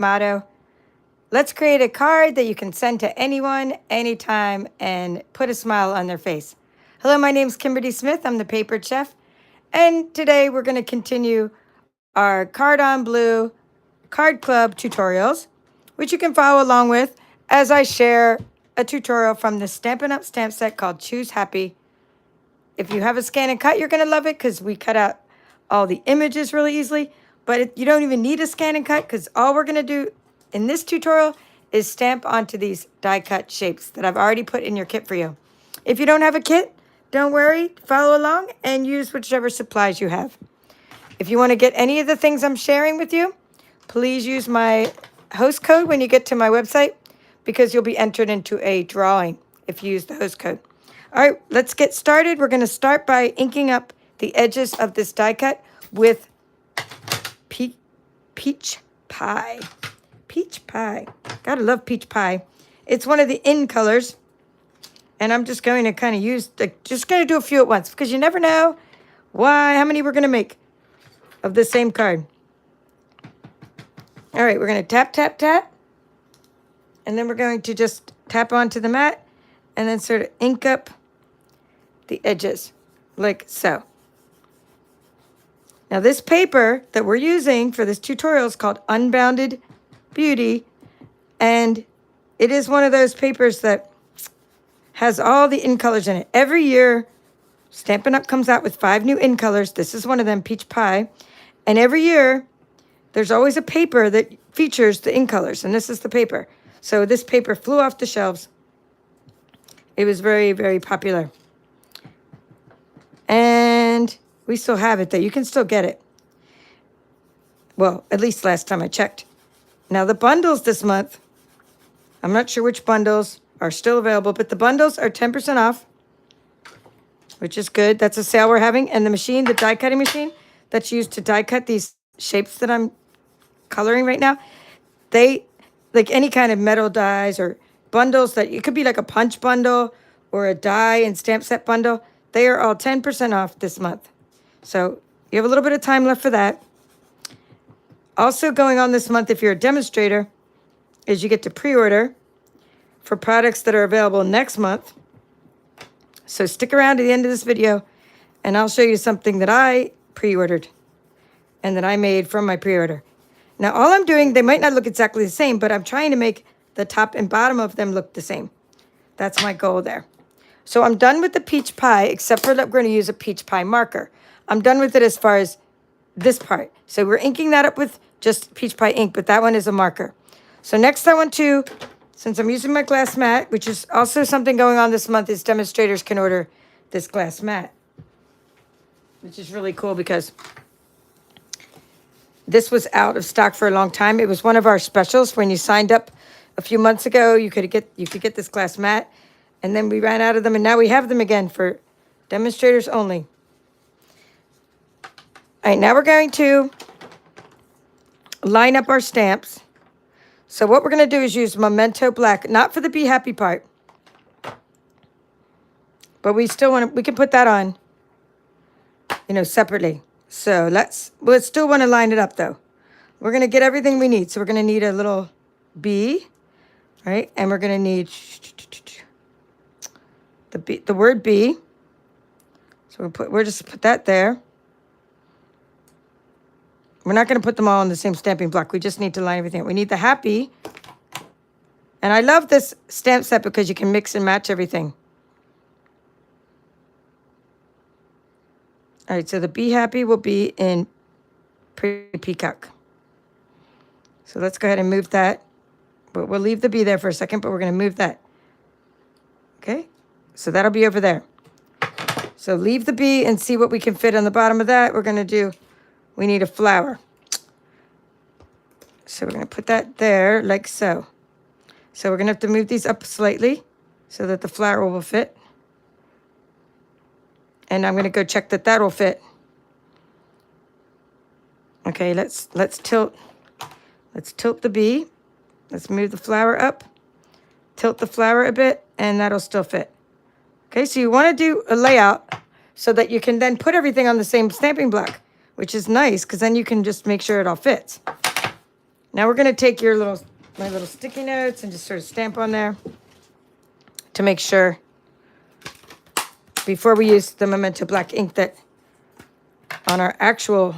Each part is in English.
motto. Let's create a card that you can send to anyone, anytime, and put a smile on their face. Hello, my name's Kimberly Smith. I'm the Papered Chef. And today we're going to continue our Card on Blue Card Club tutorials, which you can follow along with as I share a tutorial from the Stampin' Up! Stamp set called Choose Happy. If you have a scan and cut, you're going to love it because we cut out all the images really easily. But you don't even need a scan and cut because all we're going to do in this tutorial is stamp onto these die cut shapes that I've already put in your kit for you. If you don't have a kit, don't worry, follow along and use whichever supplies you have. If you want to get any of the things I'm sharing with you, please use my host code when you get to my website because you'll be entered into a drawing if you use the host code. All right, let's get started. We're going to start by inking up the edges of this die cut with peach pie. Peach pie. Gotta love peach pie. It's one of the in colors. And I'm just going to kind of just going to do a few at once because you never know how many we're going to make of the same card. All right, we're going to tap, tap, tap. And then we're going to just tap onto the mat and then sort of ink up the edges like so. Now this paper that we're using for this tutorial is called Unbounded Beauty, and it is one of those papers that has all the in colors in it. Every year, Stampin' Up! Comes out with 5 new in colors. This is one of them, Peach Pie. And every year, there's always a paper that features the in colors, and this is the paper. So this paper flew off the shelves. It was very, very popular. And we still have it, though. You can still get it. Well, at least last time I checked. Now, the bundles this month, I'm not sure which bundles are still available, but the bundles are 10% off, which is good. That's a sale we're having. And the machine, the die cutting machine that's used to die cut these shapes that I'm coloring right now, they, like any kind of metal dies or bundles that, it could be like a punch bundle or a die and stamp set bundle, they are all 10% off this month. So you have a little bit of time left for that. Also going on this month, if you're a demonstrator, is you get to pre-order for products that are available next month. So stick around to the end of this video, and I'll show you something that I pre-ordered and that I made from my pre-order. Now, all I'm doing, they might not look exactly the same, but I'm trying to make the top and bottom of them look the same. That's my goal there. So I'm done with the peach pie, except for that we're going to use a peach pie marker. I'm done with it as far as this part. So we're inking that up with just peach pie ink, but that one is a marker. So next I want to, since I'm using my glass mat, which is also something going on this month, is demonstrators can order this glass mat, which is really cool because this was out of stock for a long time. It was one of our specials when you signed up a few months ago. You could get this glass mat, and then we ran out of them, and now we have them again for demonstrators only. All right, now we're going to line up our stamps. So what we're going to do is use Memento Black, not for the Be Happy part, but we can put that on, separately. So we'll still want to line it up though. We're going to get everything we need. So we're going to need a little B, right? And we're going to need the word B. So we'll just put that there. We're not going to put them all on the same stamping block. We just need to line everything up. We need the happy. And I love this stamp set because you can mix and match everything. All right, so the Be Happy will be in Pretty Peacock. So let's go ahead and move that. But we'll leave the B there for a second, but we're going to move that. Okay, so that'll be over there. So leave the B and see what we can fit on the bottom of that. We need a flower. So we're going to put that there like so. So we're going to have to move these up slightly so that the flower will fit. And I'm going to go check that will fit. Okay, let's tilt the B. Let's move the flower up. Tilt the flower a bit, and that'll still fit. Okay, so you want to do a layout so that you can then put everything on the same stamping block, which is nice because then you can just make sure it all fits. Now we're going to take my little sticky notes and just sort of stamp on there to make sure before we use the Memento black ink that on our actual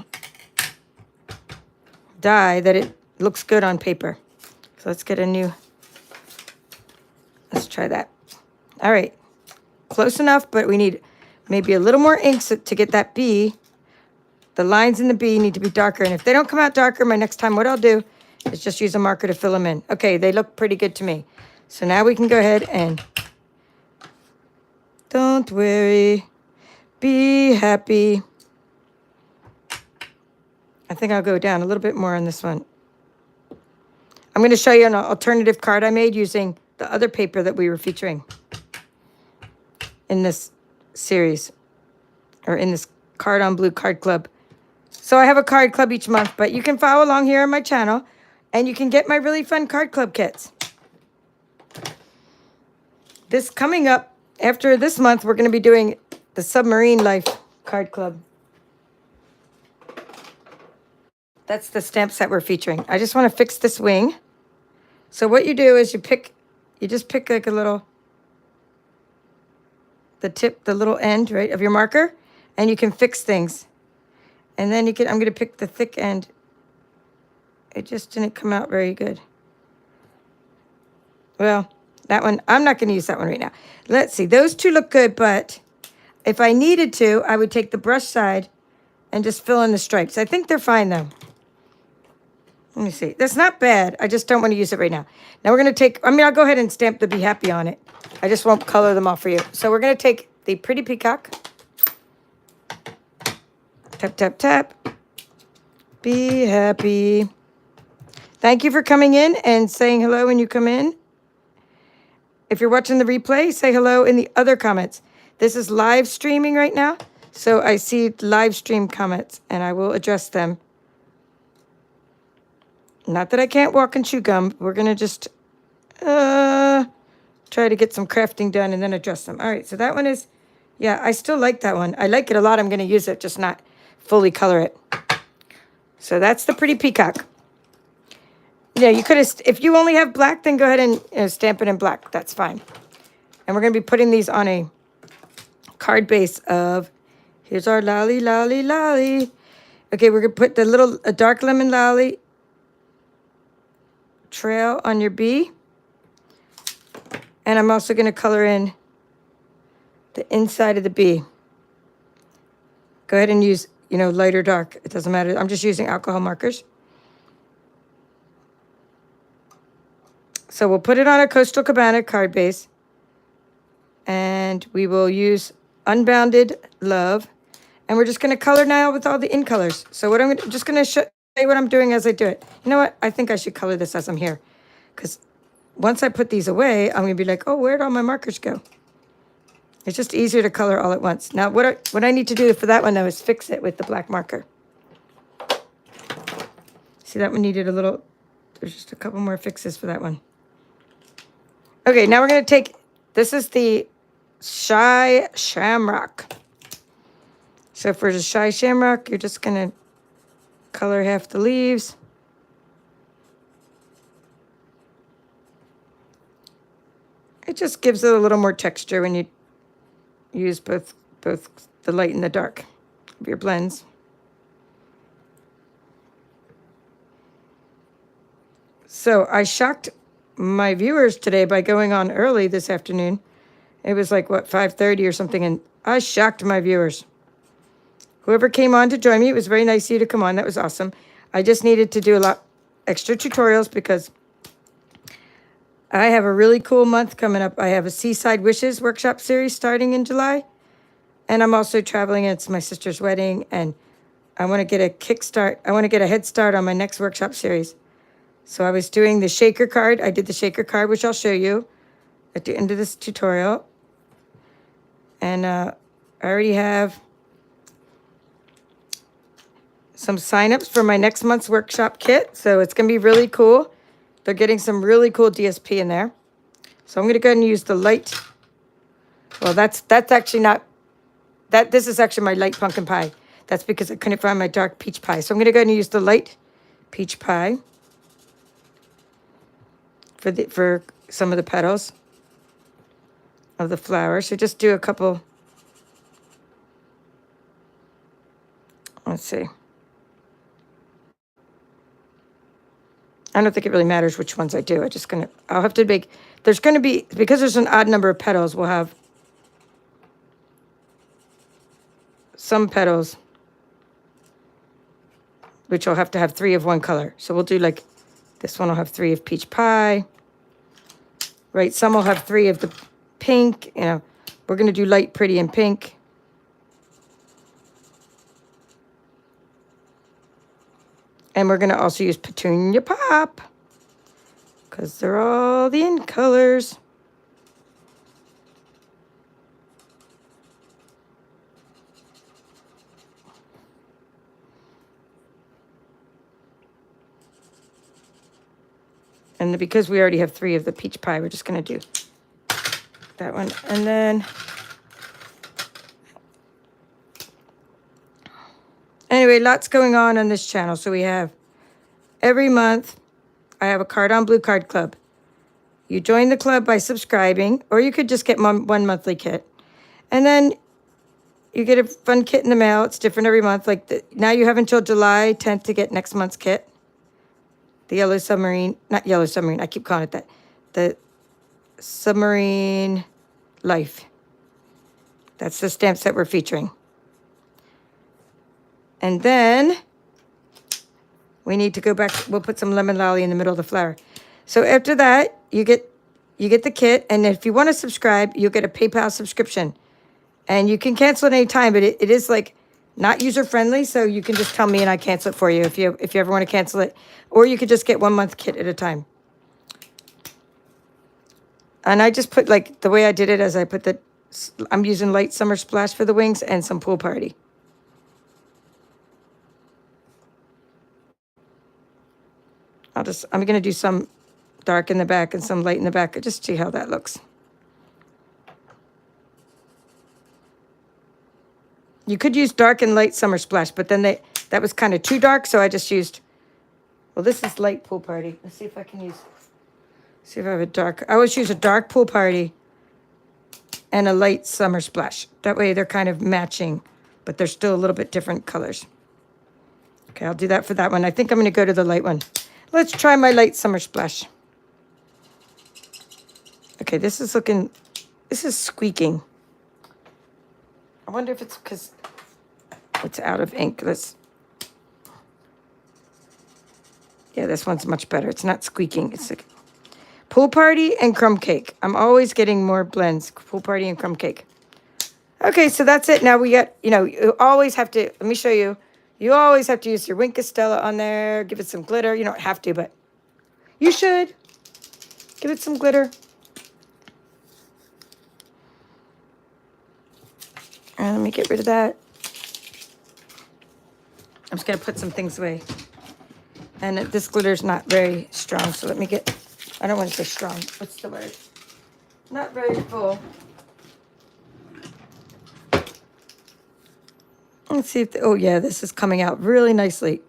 die that it looks good on paper. So let's try that. All right, close enough, but we need maybe a little more ink to get that B. The lines in the B need to be darker, and if they don't come out darker, my next time what I'll do is just use a marker to fill them in. Okay, they look pretty good to me. So now we can go ahead and don't worry, be happy. I think I'll go down a little bit more on this one. I'm going to show you an alternative card I made using the other paper that we were featuring in this series, or in this Card on Blue Card Club. So I have a card club each month, but you can follow along here on my channel, and you can get my really fun card club kits. This coming up, after this month, we're going to be doing the Submarine Life Card Club. That's the stamp set we're featuring. I just want to fix this wing. So what you do is you just pick like the little end, right, of your marker, and you can fix things. And then I'm going to pick the thick end. It just didn't come out very good. Well, that one, I'm not going to use that one right now. Let's see. Those two look good, but if I needed to, I would take the brush side and just fill in the stripes. I think they're fine, though. Let me see. That's not bad. I just don't want to use it right now. Now we're going to I'll go ahead and stamp the Be Happy on it. I just won't color them all for you. So we're going to take the Pretty Peacock. Tap, tap, tap. Be happy. Thank you for coming in and saying hello when you come in. If you're watching the replay, say hello in the other comments. This is live streaming right now, so I see live stream comments, and I will address them. Not that I can't walk and chew gum. We're going to just try to get some crafting done and then address them. All right, so that one is, yeah, I still like that one. I like it a lot. I'm going to use it, just not fully color it. So that's the Pretty Peacock. Yeah, you could have, if you only have black, then go ahead and stamp it in black. That's fine. And we're going to be putting these on a card base of, here's our lolly, lolly, lolly. Okay, we're going to put a dark lemon lolly trail on your B. And I'm also going to color in the inside of the B. Go ahead and use, light or dark. It doesn't matter. I'm just using alcohol markers. So we'll put it on a Coastal Cabana card base. And we will use Unbounded Love. And we're just going to color now with all the in colors. So what I'm just going to show you what I'm doing as I do it. You know what? I think I should color this as I'm here. Because once I put these away, I'm going to be like, oh, where'd all my markers go? It's just easier to color all at once. Now, what I need to do for that one, though, is fix it with the black marker. See, that one needed there's just a couple more fixes for that one. Okay, now we're going to take, this is the Shy Shamrock. So for the Shy Shamrock, you're just going to color half the leaves. It just gives it a little more texture when you use both the light and the dark of your blends. So I shocked my viewers today by going on early this afternoon. It was like, 5:30 or something, and I shocked my viewers. Whoever came on to join me, it was very nice of you to come on. That was awesome. I just needed to do a lot extra tutorials because I have a really cool month coming up. I have a Seaside Wishes workshop series starting in July. And I'm also traveling. It's my sister's wedding. And I want to get a kickstart. I want to get a head start on my next workshop series. So I was doing the shaker card. I did the shaker card, which I'll show you at the end of this tutorial. And I already have some signups for my next month's workshop kit. So it's going to be really cool. They're getting some really cool DSP in there. So I'm going to go ahead and use the light. Well, that's actually not, this is actually my light pumpkin pie. That's because I couldn't find my dark peach pie. So I'm going to go ahead and use the light peach pie. for some of the petals of the flower. So just do a couple. Let's see. I don't think it really matters which ones I do. I'll have to make, there's going to be, because there's an odd number of petals, we'll have some petals, which will have to have 3 of one color. So we'll do like, this one will have 3 of peach pie, right? Some will have 3 of the pink, you know, we're going to do light, pretty, and pink. And we're going to also use Petunia Pop because they're all the in colors. And because we already have 3 of the peach pie, we're just going to do that one. And then, anyway, lots going on this channel. So we have, every month, I have a Card on Blue Card Club. You join the club by subscribing, or you could just get one monthly kit. And then you get a fun kit in the mail. It's different every month. Now you have until July 10th to get next month's kit. The Yellow Submarine, not Yellow Submarine, I keep calling it that. The Submarine Life. That's the stamp set we're featuring. And then we need to go back. We'll put some lemon lolly in the middle of the flower. So after that, you get the kit. And if you want to subscribe, you'll get a PayPal subscription. And you can cancel at any time, but it is like not user friendly. So you can just tell me and I cancel it for you if you ever want to cancel it. Or you could just get 1 month kit at a time. And I just put the way I did it is I'm using light summer splash for the wings and some pool party. I'm going to do some dark in the back and some light in the back. Just see how that looks. You could use dark and light summer splash, but then that was kind of too dark, so I just used, well, this is light pool party. Let's see if I can see if I have a dark. I always use a dark pool party and a light summer splash. That way they're kind of matching, but they're still a little bit different colors. Okay, I'll do that for that one. I think I'm going to go to the light one. Let's try my light summer splash. Okay, this is squeaking. I wonder if it's because it's out of ink. Yeah, this one's much better. It's not squeaking. It's like pool party and crumb cake. I'm always getting more blends. Pool party and crumb cake. Okay, so that's it. Now we got, you always have to, let me show you. You always have to use your Wink Estella on there. Give it some glitter. You don't have to, but you should. Give it some glitter. And let me get rid of that. I'm just going to put some things away. And this glitter is not very strong, so let me get, I don't want to say strong. What's the word? Not very full. Let's see if, oh yeah, this is coming out really nicely.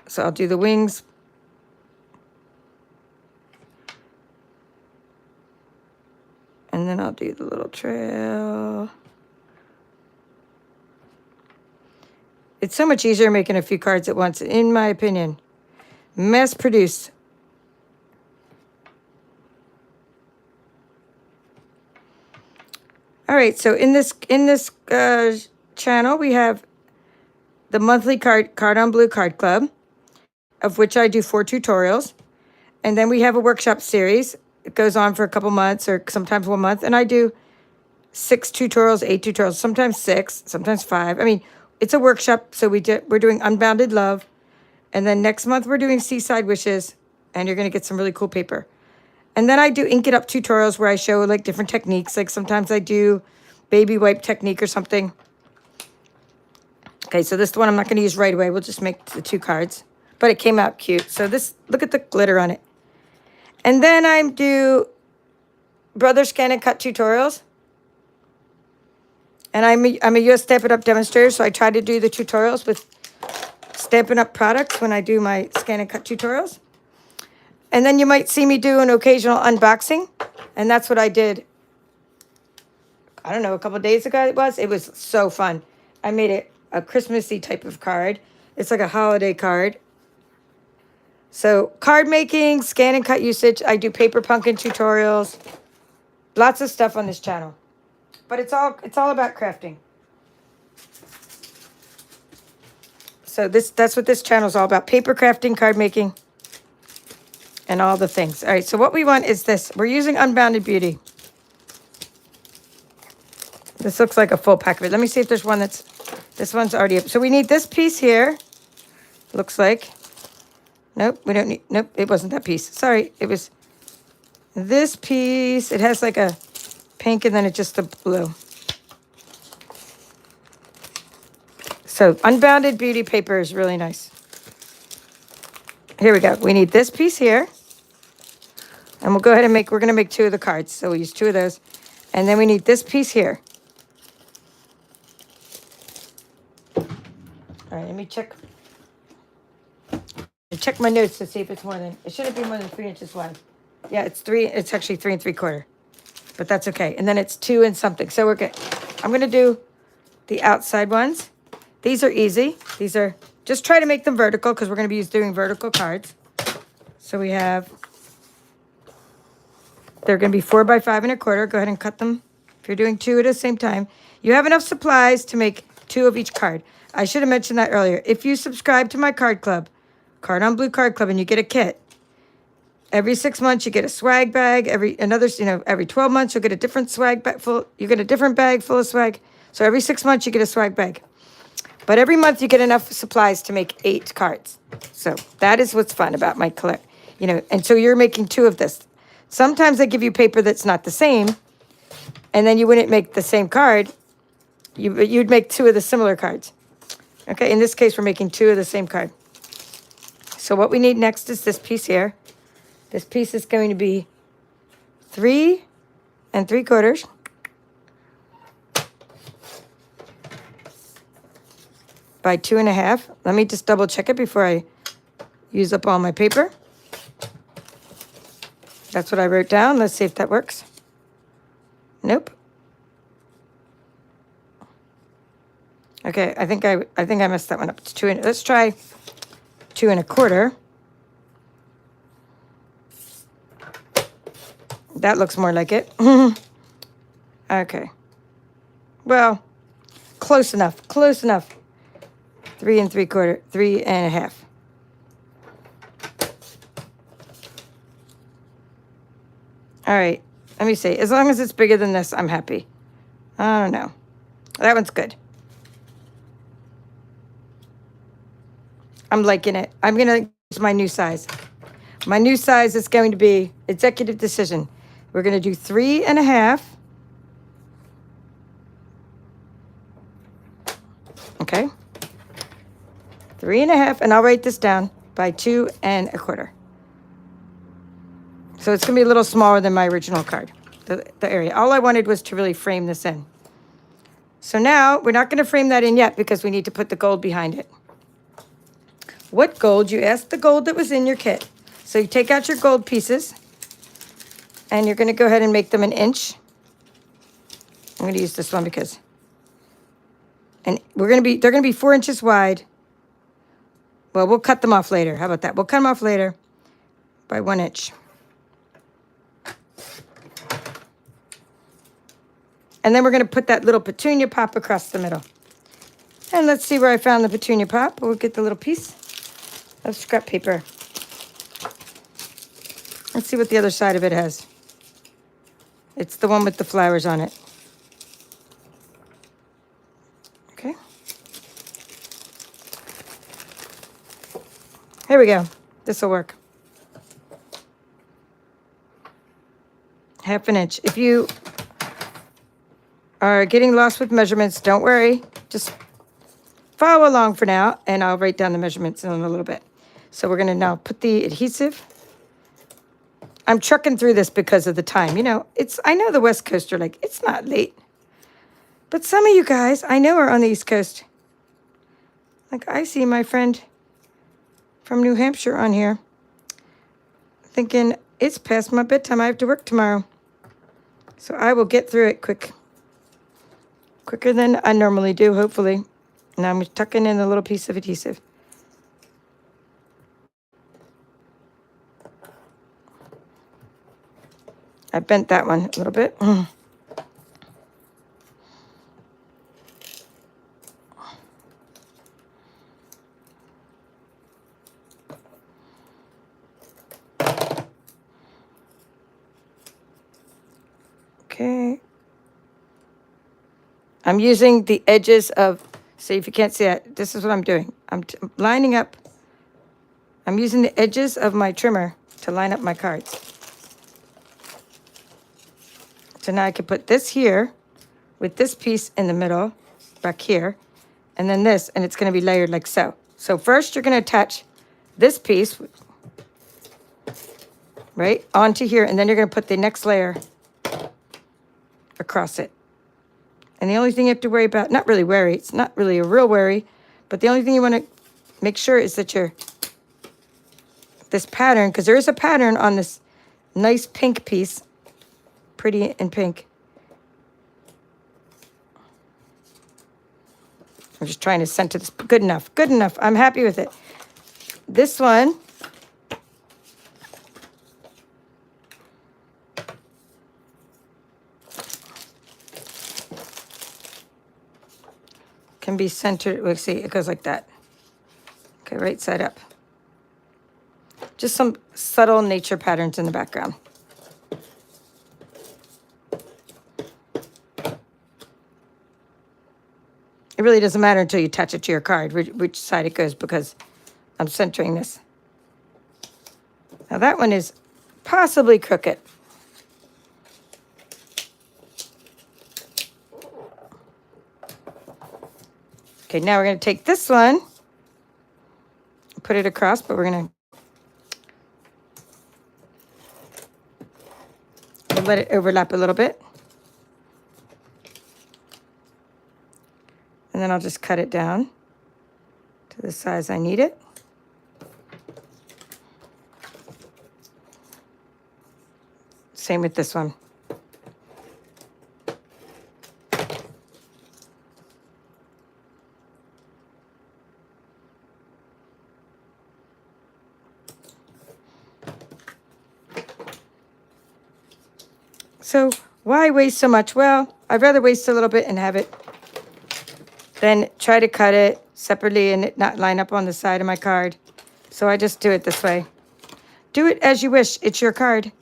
So I'll do the wings. And then I'll do the little trail. It's so much easier making a few cards at once, in my opinion. Mass produced. All right, so in this channel, we have the monthly Card on Blue Card Club, of which I do 4 tutorials. And then we have a workshop series. It goes on for a couple months or sometimes 1 month. And I do 6 tutorials, 8 tutorials, sometimes 6, sometimes 5. I mean, it's a workshop, so we're doing Unbounded Love. And then next month, we're doing Seaside Wishes. And you're going to get some really cool paper. And then I do Ink It Up tutorials where I show different techniques. Sometimes I do baby wipe technique or something. Okay, so this one I'm not going to use right away. We'll just make the 2 cards. But it came out cute. So look at the glitter on it. And then I do Brother Scan and Cut tutorials. And I'm a US Stampin' Up demonstrator, so I try to do the tutorials with Stampin' Up products when I do my Scan and Cut tutorials. And then you might see me do an occasional unboxing. And that's what I did. I don't know, a couple days ago it was. It was so fun. I made it a Christmassy type of card. It's like a holiday card. So card making, scan and cut usage. I do paper pumpkin tutorials. Lots of stuff on this channel. But it's all about crafting. So that's what this channel is all about. Paper crafting, card making, and all the things. All right, so what we want is this. We're using Unbounded Beauty. This looks like a full pack of it. Let me see if there's one that's... This one's already up. So we need this piece here. Looks like. Nope, we don't need... Nope, it wasn't that piece. Sorry, it was this piece. It has like a pink and then it's just a blue. So Unbounded Beauty paper is really nice. Here we go. We need this piece here. And we'll go ahead and we're going to make 2 of the cards. So we'll use 2 of those. And then we need this piece here. All right, let me check my notes to see if it's more than... It shouldn't be more than 3 inches wide. Yeah, it's 3. It's actually 3 3/4. But that's okay. And then it's 2 and something. So we're good. I'm going to do the outside ones. These are easy. These are, just try to make them vertical because we're going to be doing vertical cards. So we have, they're going to be 4 by 5 1/4. Go ahead and cut them. If you're doing 2 at the same time, you have enough supplies to make 2 of each card. I should have mentioned that earlier. If you subscribe to my card club, Card on Blue Card Club, and you get a kit, every 6 months you get a swag bag. Every 12 months you'll get a different swag bag full. You get a different bag full of swag. So every 6 months you get a swag bag. But every month you get enough supplies to make 8 cards. So that is what's fun about my collect. And so you're making 2 of this. Sometimes they give you paper that's not the same, and then you wouldn't make the same card. You'd make 2 of the similar cards. Okay, in this case, we're making 2 of the same card. So what we need next is this piece here. This piece is going to be 3 3/4. By 2 1/2. Let me just double check it before I use up all my paper. That's what I wrote down. Let's see if that works. Nope. Okay, I think I messed that one up. It's 2. Let's try 2 1/4. That looks more like it. Okay. Well, close enough. Close enough. 3 3/4. 3 1/2. All right. Let me see. As long as it's bigger than this, I'm happy. I don't know. That one's good. I'm liking it. I'm going to use my new size. My new size is going to be executive decision. We're going to do 3 1/2. Okay. 3 1/2, and I'll write this down, by 2 1/4. So it's going to be a little smaller than my original card, the area. All I wanted was to really frame this in. So now, we're not going to frame that in yet because we need to put the gold behind it. What gold? You asked the gold that was in your kit. So you take out your gold pieces, and you're going to go ahead and make them 1 inch. I'm going to use this one because... And they're going to be 4 inches wide. Well, we'll cut them off later. How about that? We'll cut them off later by 1 inch. And then we're going to put that little petunia pop across the middle. And let's see where I found the petunia pop. We'll get the little piece of scrap paper. Let's see what the other side of it has. It's the one with the flowers on it. Okay. Here we go. This will work. 1/2 inch. If you are getting lost with measurements, don't worry. Just follow along for now, and I'll write down the measurements in a little bit. So we're going to now put the adhesive. I'm trucking through this because of the time. I know the West Coast are like, it's not late. But some of you guys, I know, are on the East Coast. Like, I see my friend from New Hampshire on here. thinking it's past my bedtime. I have to work tomorrow. So I will get through it quicker than I normally do, hopefully. Now I'm tucking in a little piece of adhesive. I bent that one a little bit. Okay. I'm using the edges of, see if you can't see it, this is what I'm doing. I'm lining up, I'm using the edges of my trimmer to line up my cards. So now I can put this here with this piece in the middle, back here, and then this, and it's going to be layered like so. So first you're going to attach this piece, right, onto here, and then you're going to put the next layer across it. And the only thing you have to worry about, not really worry, it's not really a real worry, but the only thing you want to make sure is that this pattern, because there is a pattern on this nice pink piece, pretty in pink. I'm just trying to center this. Good enough, good enough. I'm happy with it. This one, can be centered. We'll see, it goes like that. Okay, right side up. Just some subtle nature patterns in the background. It really doesn't matter until you attach it to your card, which side it goes, because I'm centering this. Now that one is possibly crooked. Okay, now we're going to take this one, put it across, but we're going to let it overlap a little bit. And then I'll just cut it down to the size I need it. Same with this one. So why waste so much? Well, I'd rather waste a little bit and have it than try to cut it separately and it not line up on the side of my card. So I just do it this way. Do it as you wish. It's your card.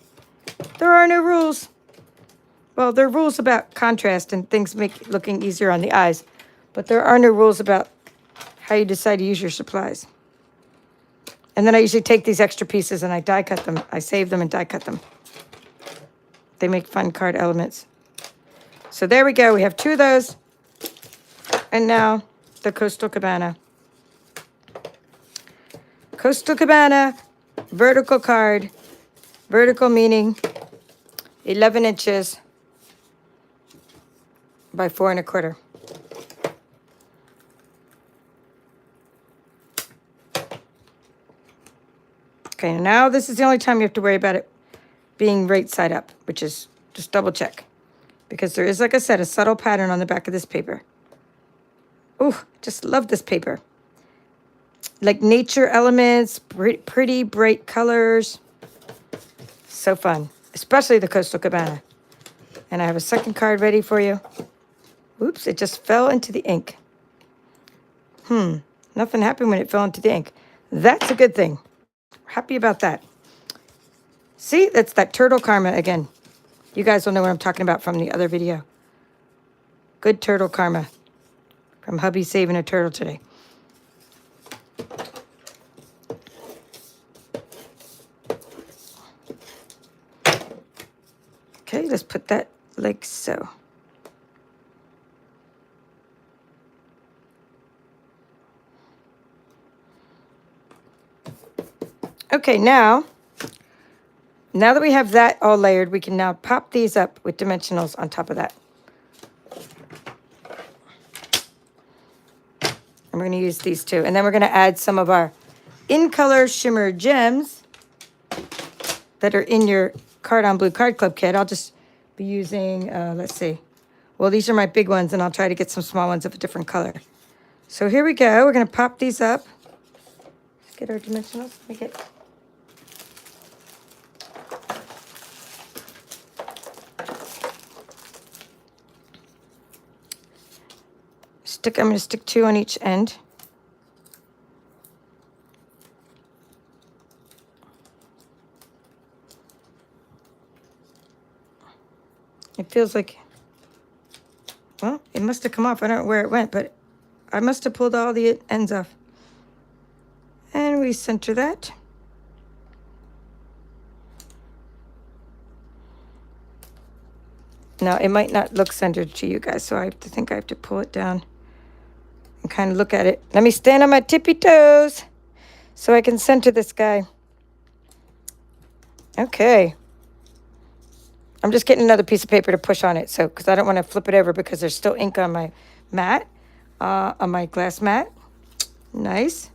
There are no rules. Well, there are rules about contrast and things make looking easier on the eyes, but there are no rules about how you decide to use your supplies. And then I usually take these extra pieces and I die cut them. I save them and die cut them. They make fun card elements. So there we go. We have 2 of those. And now the Coastal Cabana. Coastal Cabana, vertical card. Vertical meaning 11 inches by 4 1/4. Okay, now this is the only time you have to worry about it being right side up, which is just double check. Because there is, like I said, a subtle pattern on the back of this paper. Oh, just love this paper. Like nature elements, pretty bright colors. So fun, especially the Coastal Cabana. And I have a second card ready for you. Oops, it just fell into the ink. Nothing happened when it fell into the ink. That's a good thing. Happy about that. See, that's that turtle karma again. You guys will know what I'm talking about from the other video. Good turtle karma from hubby saving a turtle today. Okay, let's put that like so. Okay, now that we have that all layered, we can now pop these up with dimensionals on top of that. And we're going to use these two. And then we're going to add some of our in-color shimmer gems that are in your Card on Blue Card Club kit. I'll just be using, let's see. Well, these are my big ones, and I'll try to get some small ones of a different color. So here we go. We're going to pop these up. Let's get our dimensionals. Let me get... I'm going to stick 2 on each end. It feels like, well, it must have come off. I don't know where it went, but I must have pulled all the ends off. And we center that. Now, it might not look centered to you guys, so I think I have to pull it down and kind of look at it. Let me stand on my tippy toes so I can center this guy. Okay. I'm just getting another piece of paper to push on it, so because I don't want to flip it over because there's still ink on my mat, on my glass mat. Nice.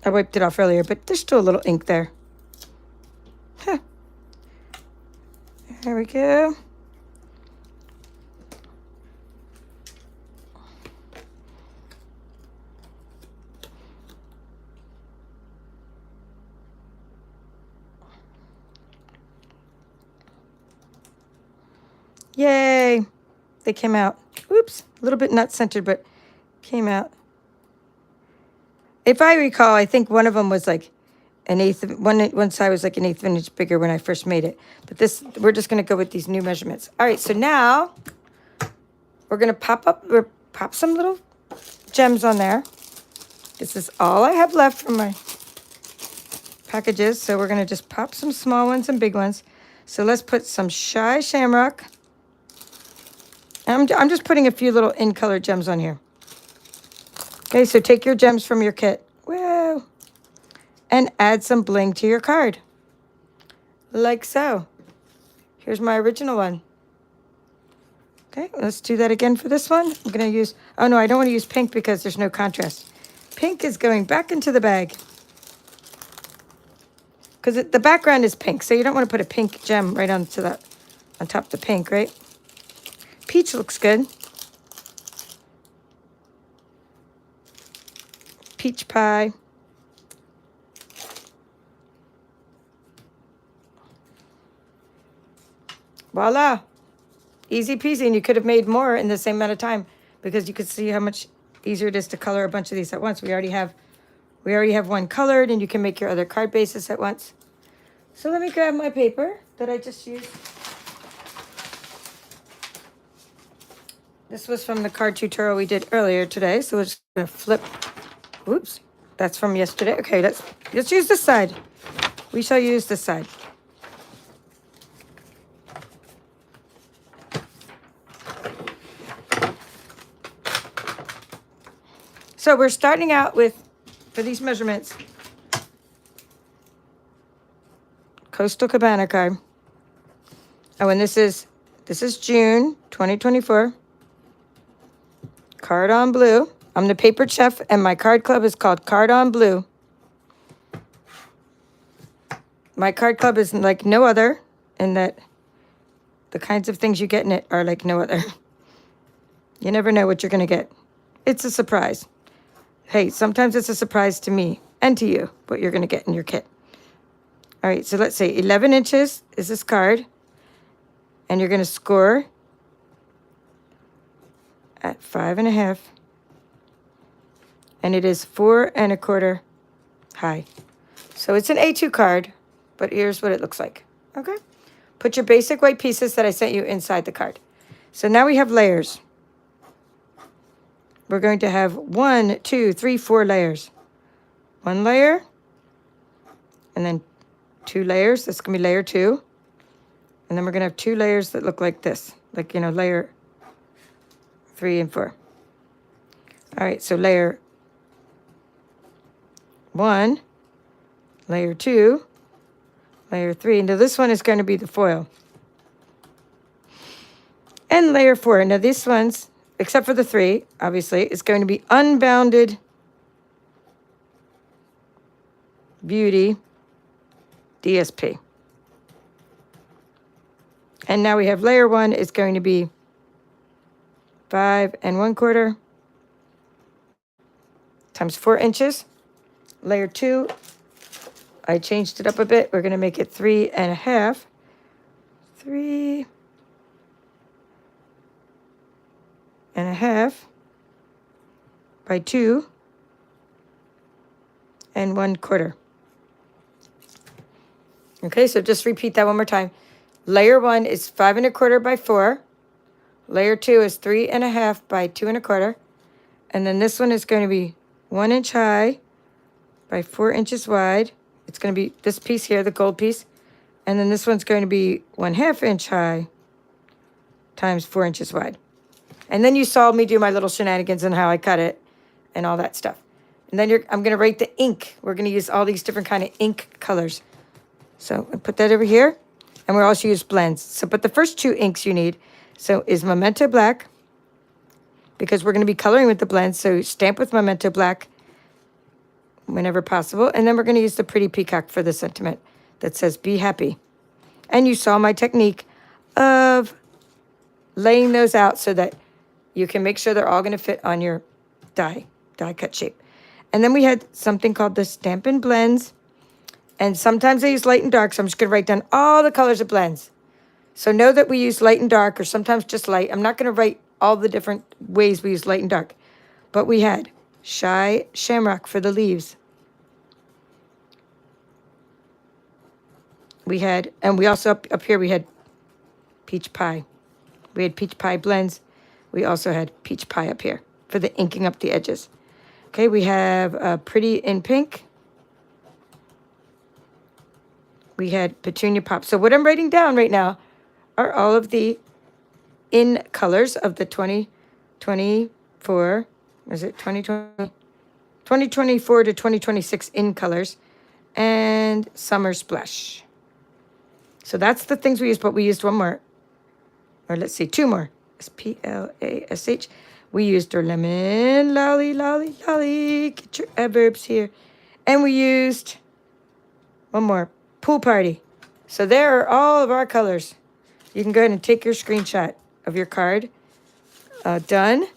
I wiped it off earlier, but there's still a little ink there. Huh. There we go. Yay! They came out. Oops, a little bit not centered, but came out. If I recall, I think one of them was like an eighth, one side was like an eighth of an inch bigger when I first made it. But this, we're just going to go with these new measurements. All right, so now we're going to pop some little gems on there. This is all I have left from my packages, so we're going to just pop some small ones and big ones. So let's put some Shy Shamrock. I'm just putting a few little in-color gems on here. Okay, so take your gems from your kit. Whoa. And add some bling to your card. Like so. Here's my original one. Okay, let's do that again for this one. I'm going to use... Oh, no, I don't want to use pink because there's no contrast. Pink is going back into the bag. Because the background is pink, so you don't want to put a pink gem right on top of the pink, right? Peach looks good. Peach pie. Voila. Easy peasy, and you could have made more in the same amount of time because you could see how much easier it is to color a bunch of these at once. We already have one colored, and you can make your other card bases at once. So let me grab my paper that I just used. This was from the card tutorial we did earlier today, so we're just going to flip. Oops, that's from yesterday. Okay, let's use this side. We shall use this side. So we're starting out with, for these measurements, Coastal Cabana card. Oh, and this is June 2024. Card on Blue. I'm the paper chef, and my card club is called Card on Blue. My card club is like no other, in that the kinds of things you get in it are like no other. You never know what you're going to get. It's a surprise. Hey, sometimes it's a surprise to me and to you what you're going to get in your kit. All right, so let's say 11 inches is this card, and you're going to score at 5.5, and it is 4 1/4 high. So it's an A2 card, but here's what it looks like. Okay, put your basic white pieces that I sent you inside the card. So now we have layers. We're going to have 1, 2, 3, 4 layers. 1 layer, and then 2 layers. That's going to be layer 2. And then we're going to have 2 layers that look like this, like, layer 3 and 4. All right, so layer 1, layer 2, layer 3. Now this one is going to be the foil. And layer 4. Now these ones, except for the 3, obviously, is going to be unbounded Beauty DSP. And now we have layer 1 is going to be 5 1/4 times 4 inches. Layer 2, I changed it up a bit. We're going to make it 3 1/2. 3 1/2 by 2 1/4. Okay, so just repeat that one more time. Layer 1 is 5 1/4 by 4. Layer 2 is 3 1/2 by 2 1/4. And then this one is going to be 1 inch high by 4 inches wide. It's going to be this piece here, the gold piece. And then this one's going to be 1/2 inch high times 4 inches wide. And then you saw me do my little shenanigans and how I cut it and all that stuff. And then I'm going to write the ink. We're going to use all these different kind of ink colors. So I put that over here. And we'll also use blends. So, but the first 2 inks you need, so is Memento Black, because we're going to be coloring with the blends. So stamp with Memento Black whenever possible. And then we're going to use the Pretty Peacock for the sentiment that says, be happy. And you saw my technique of laying those out so that you can make sure they're all going to fit on your die cut shape. And then we had something called the Stampin' Blends. And sometimes I use light and dark, so I'm just going to write down all the colors of blends. So know that we use light and dark, or sometimes just light. I'm not going to write all the different ways we use light and dark. But we had Shy Shamrock for the leaves. We had, and we also, up here, we had Peach Pie. We had Peach Pie blends. We also had Peach Pie up here for the inking up the edges. Okay, we have Pretty in Pink. We had Petunia Pop. So what I'm writing down right now are all of the in colors of the 2024, is it 2024 to 2026 in colors, and Summer Splash. So that's the things we used, but we used one more. Or let's see, 2 more. SPLASH. We used our lemon, lolly, lolly, lolly. Get your adverbs here. And we used one more. Pool Party. So there are all of our colors. You can go ahead and take your screenshot of your card. Done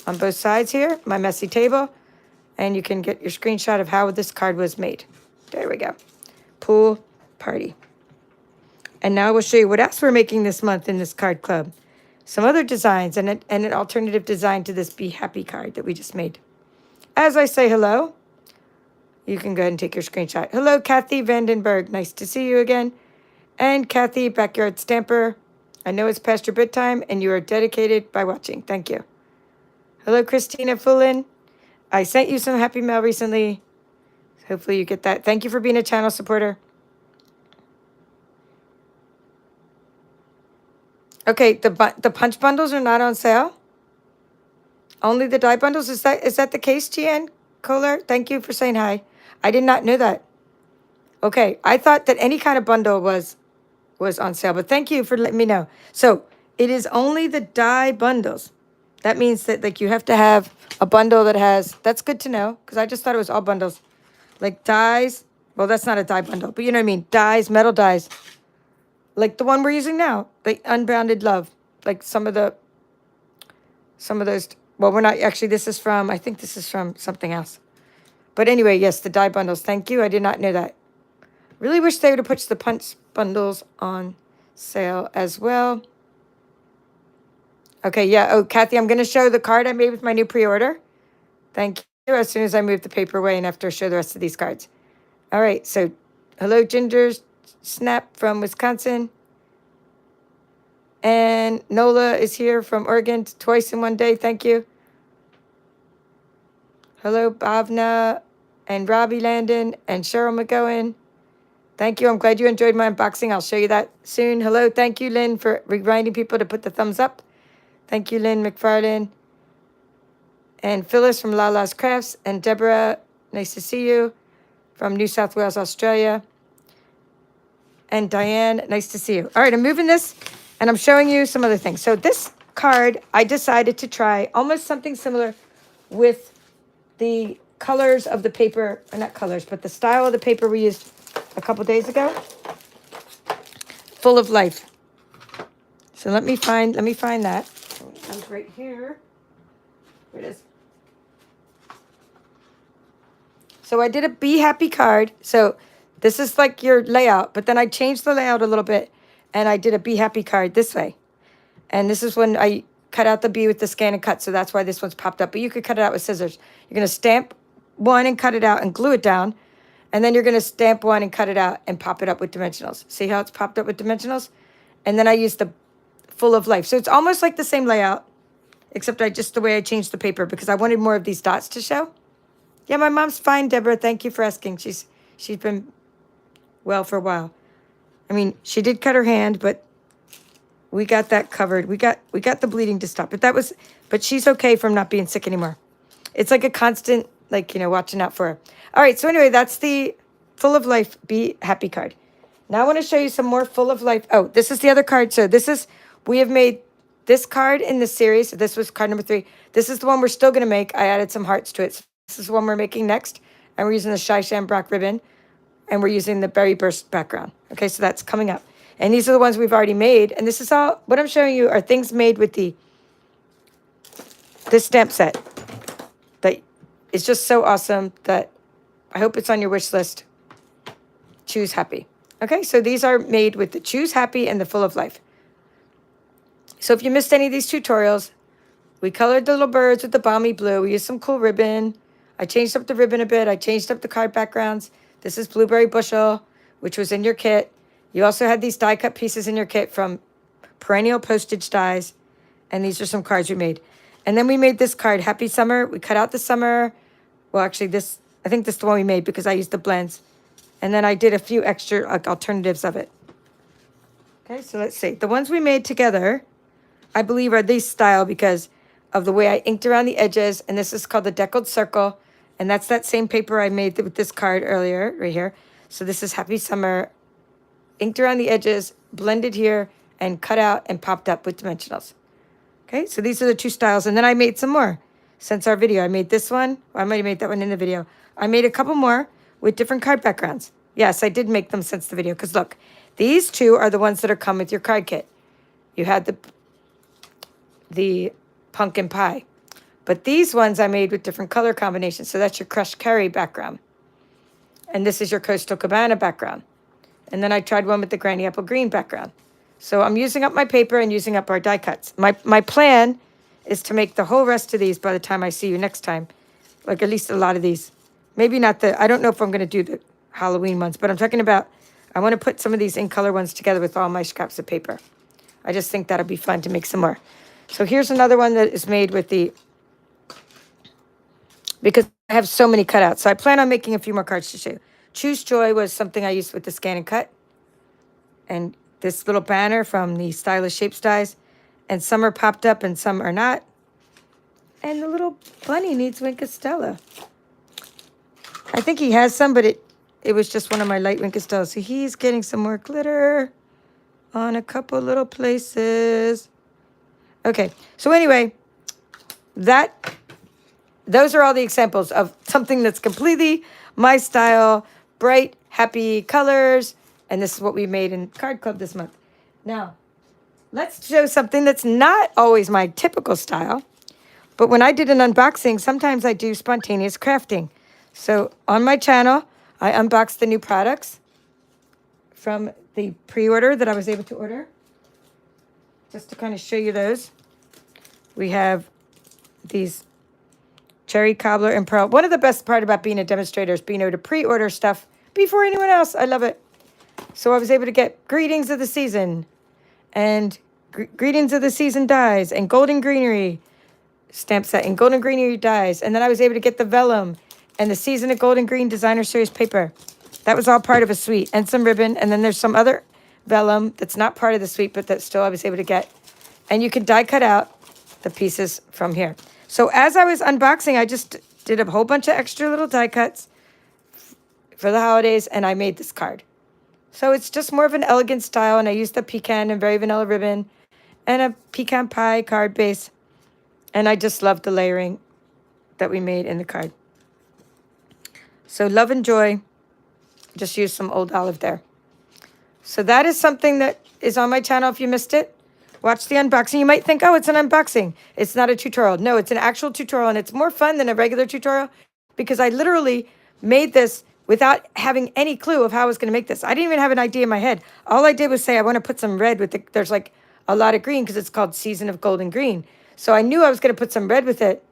on both sides here, my messy table. And you can get your screenshot of how this card was made. There we go. Pool Party. And now we'll show you what else we're making this month in this card club. Some other designs and an alternative design to this Be Happy card that we just made. As I say hello, you can go ahead and take your screenshot. Hello, Kathy Vandenberg. Nice to see you again. And Kathy, Backyard Stamper. I know it's past your bedtime, and you are dedicated by watching. Thank you. Hello, Christina Fullen. I sent you some happy mail recently. Hopefully you get that. Thank you for being a channel supporter. Okay, the punch bundles are not on sale. Only the die bundles. Is that the case, Tian Kohler? Thank you for saying hi. I did not know that. Okay, I thought that any kind of bundle was on sale, but thank you for letting me know. So it is only the die bundles. That means that like you have to have a bundle that has. That's good to know because I just thought it was all bundles, like dies. Well, that's not a die bundle, but you know what I mean. Dies, metal dies, like the one we're using now, the Unbounded Love. Like some of those. Well, we're not actually. This is from. I think this is from something else. But anyway, yes, the die bundles. Thank you. I did not know that. Really wish they would have put the punch bundles on sale as well. Okay, yeah. Oh, Kathy, I'm going to show the card I made with my new pre-order. Thank you. As soon as I move the paper away and after I show the rest of these cards. All right, so hello, Ginger Snap from Wisconsin. And Nola is here from Oregon twice in one day. Thank you. Hello, Bhavna and Robbie Landon and Cheryl McGowan. Thank you. I'm glad you enjoyed my unboxing. I'll show you that soon. Hello. Thank you, Lynn, for reminding people to put the thumbs up. Thank you, Lynn McFarlane. And Phyllis from Lala's Crafts. And Deborah, nice to see you, from New South Wales, Australia. And Diane, nice to see you. All right, I'm moving this, and I'm showing you some other things. So this card, I decided to try almost something similar with the colors of the paper, or not colors, but the style of the paper we used a couple days ago. Full of life. So let me find that. It's right here. Here it is. So I did a Be Happy card. So this is like your layout, but then I changed the layout a little bit and I did a Be Happy card this way. And this is when I cut out the B with the scan and cut. So that's why this one's popped up. But you could cut it out with scissors. You're going to stamp one and cut it out and glue it down. And then you're going to stamp one and cut it out and pop it up with dimensionals. See how it's popped up with dimensionals? And then I used the Full of Life. So it's almost like the same layout, except the way I changed the paper because I wanted more of these dots to show. Yeah, my mom's fine, Deborah. Thank you for asking. She's been well for a while. I mean, she did cut her hand, but we got that covered. We got the bleeding to stop. But she's okay from not being sick anymore. It's like a constant, watching out for her. All right, so anyway, that's the Full of Life Be Happy card. Now I want to show you some more Full of Life. Oh, this is the other card. So we have made this card in the series. So this was card number 3. This is the one we're still going to make. I added some hearts to it. So this is the one we're making next. And we're using the Shy Shamrock ribbon. And we're using the Berry Burst background. Okay, so that's coming up. And these are the ones we've already made. And this is all, what I'm showing you are things made with this stamp set. That is just so awesome that I hope it's on your wish list. Choose Happy. Okay, so these are made with the Choose Happy and the Full of Life. So if you missed any of these tutorials, we colored the little birds with the balmy blue. We used some cool ribbon. I changed up the ribbon a bit. I changed up the card backgrounds. This is Blueberry Bushel, which was in your kit. You also had these die cut pieces in your kit from Perennial Postage Dies. And these are some cards we made. And then we made this card, Happy Summer. We cut out the summer. Well, actually, I think this is the one we made because I used the blends. And then I did a few extra alternatives of it. Okay, so let's see. The ones we made together, I believe, are this style because of the way I inked around the edges. And this is called the Deckled Circle. And that's that same paper I made with this card earlier, right here. So this is Happy Summer, inked around the edges, blended here, and cut out and popped up with dimensionals. Okay, so these are the 2 styles. And then I made some more since our video. I made this one. Well, I might have made that one in the video. I made a couple more with different card backgrounds. Yes, I did make them since the video. Because look, these 2 are the ones that are come with your card kit. You had the pumpkin pie. But these ones I made with different color combinations. So that's your crushed curry background. And this is your Coastal Cabana background. And then I tried one with the Granny Apple Green background. So I'm using up my paper and using up our die cuts. My plan is to make the whole rest of these by the time I see you next time. Like at least a lot of these. Maybe not I don't know if I'm going to do the Halloween ones, but I'm talking about, I want to put some of these in color ones together with all my scraps of paper. I just think that'll be fun to make some more. So here's another one that is made with because I have so many cutouts. So I plan on making a few more cards to show you. Choose Joy was something I used with the scan and cut. And this little banner from the Stylish Shapes dies. And some are popped up and some are not. And the little bunny needs Wink Estella. I think he has some, but it was just one of my light Wink Estellas. So he's getting some more glitter on a couple little places. Okay, so anyway, those are all the examples of something that's completely my style, bright, happy colors, and this is what we made in Card Club this month. Now, let's show something that's not always my typical style, but when I did an unboxing, sometimes I do spontaneous crafting. So on my channel, I unboxed the new products from the pre-order that I was able to order. Just to kind of show you those. We have these Cherry Cobbler and Pearl. One of the best part about being a demonstrator is being able to pre-order stuff before anyone else. I love it. So I was able to get Greetings of the Season and Greetings of the Season dies and Golden Greenery stamp set and Golden Greenery dies. And then I was able to get the Vellum and the Season of Golden Green Designer Series paper. That was all part of a suite and some ribbon. And then there's some other Vellum that's not part of the suite, but that still I was able to get. And you can die cut out the pieces from here. So as I was unboxing, I just did a whole bunch of extra little die cuts for the holidays, and I made this card. So it's just more of an elegant style, and I used the pecan and very vanilla ribbon and a pecan pie card base. And I just love the layering that we made in the card. So love and joy. Just use some old olive there. So that is something that is on my channel if you missed it. Watch the unboxing. You might think, oh, it's an unboxing. It's not a tutorial. No, it's an actual tutorial, and it's more fun than a regular tutorial because I literally made this without having any clue of how I was going to make this. I didn't even have an idea in my head. All I did was say, I want to put some red with it. There's like a lot of green because it's called Season of Golden Green. So I knew I was going to put some red with it.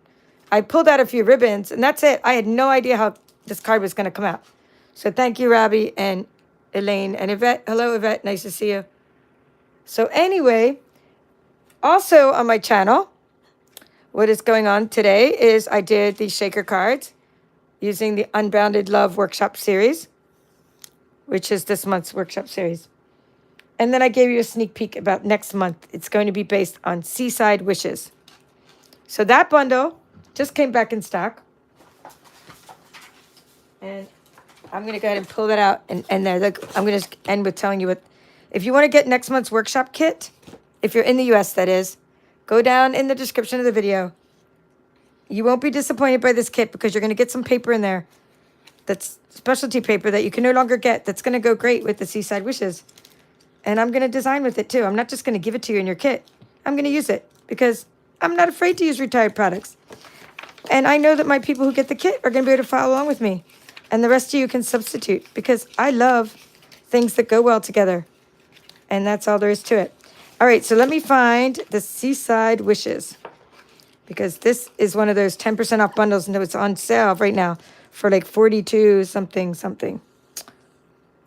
I pulled out a few ribbons, and that's it. I had no idea how this card was going to come out. So thank you, Robbie and Elaine and Yvette. Hello, Yvette. Nice to see you. So anyway, also on my channel, what is going on today is I did the shaker cards using the Unbounded Love Workshop Series, which is this month's workshop series. And then I gave you a sneak peek about next month. It's going to be based on Seaside Wishes. So that bundle just came back in stock. And I'm going to go ahead and pull that out. And there, I'm going to end with telling you what, if you want to get next month's workshop kit, if you're in the US, that is, go down in the description of the video. You won't be disappointed by this kit because you're going to get some paper in there that's specialty paper that you can no longer get. That's going to go great with the Seaside Wishes. And I'm going to design with it too. I'm not just going to give it to you in your kit. I'm going to use it because I'm not afraid to use retired products. And I know that my people who get the kit are going to be able to follow along with me. And the rest of you can substitute because I love things that go well together. And that's all there is to it. All right, so let me find the Seaside Wishes because this is one of those 10% off bundles and it's on sale right now for like 42 something something.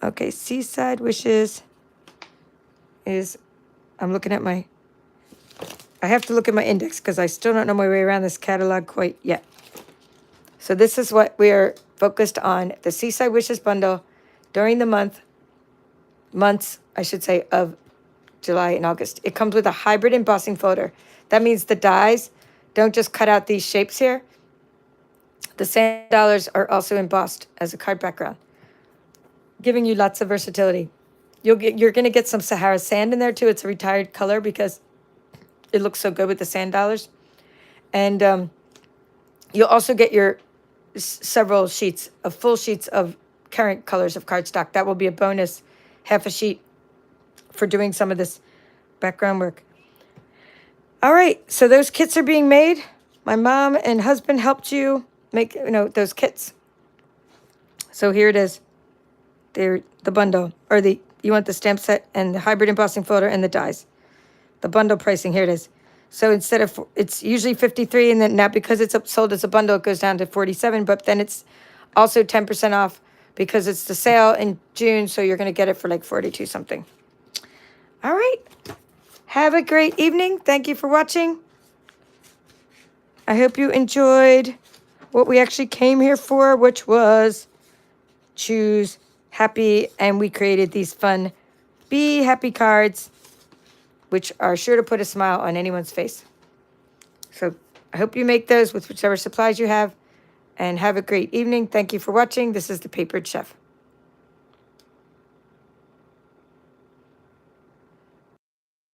Okay, Seaside Wishes is, I'm looking at my, I have to look at my index because I still don't know my way around this catalog quite yet. So this is what we are focused on, the Seaside Wishes bundle during the months, I should say, of July and August. It comes with a hybrid embossing folder. That means the dies don't just cut out these shapes here. The sand dollars are also embossed as a card background, giving you lots of versatility. You're going to get some Sahara sand in there too. It's a retired color because it looks so good with the sand dollars. And you'll also get your several sheets of full sheets of current colors of cardstock. That will be a bonus half a sheet for doing some of this background work. All right, so those kits are being made. My mom and husband helped you make, those kits. So here it is. They're the bundle, or you want the stamp set and the hybrid embossing folder and the dies. The bundle pricing, here it is. So instead of, it's usually 53, and then now because it's sold as a bundle, it goes down to 47, but then it's also 10% off because it's the sale in June, so you're going to get it for like 42 something. All right. Have a great evening. Thank you for watching. I hope you enjoyed what we actually came here for, which was choose happy, and we created these fun Be Happy cards, which are sure to put a smile on anyone's face. So I hope you make those with whichever supplies you have, and have a great evening. Thank you for watching. This is the Papered Chef.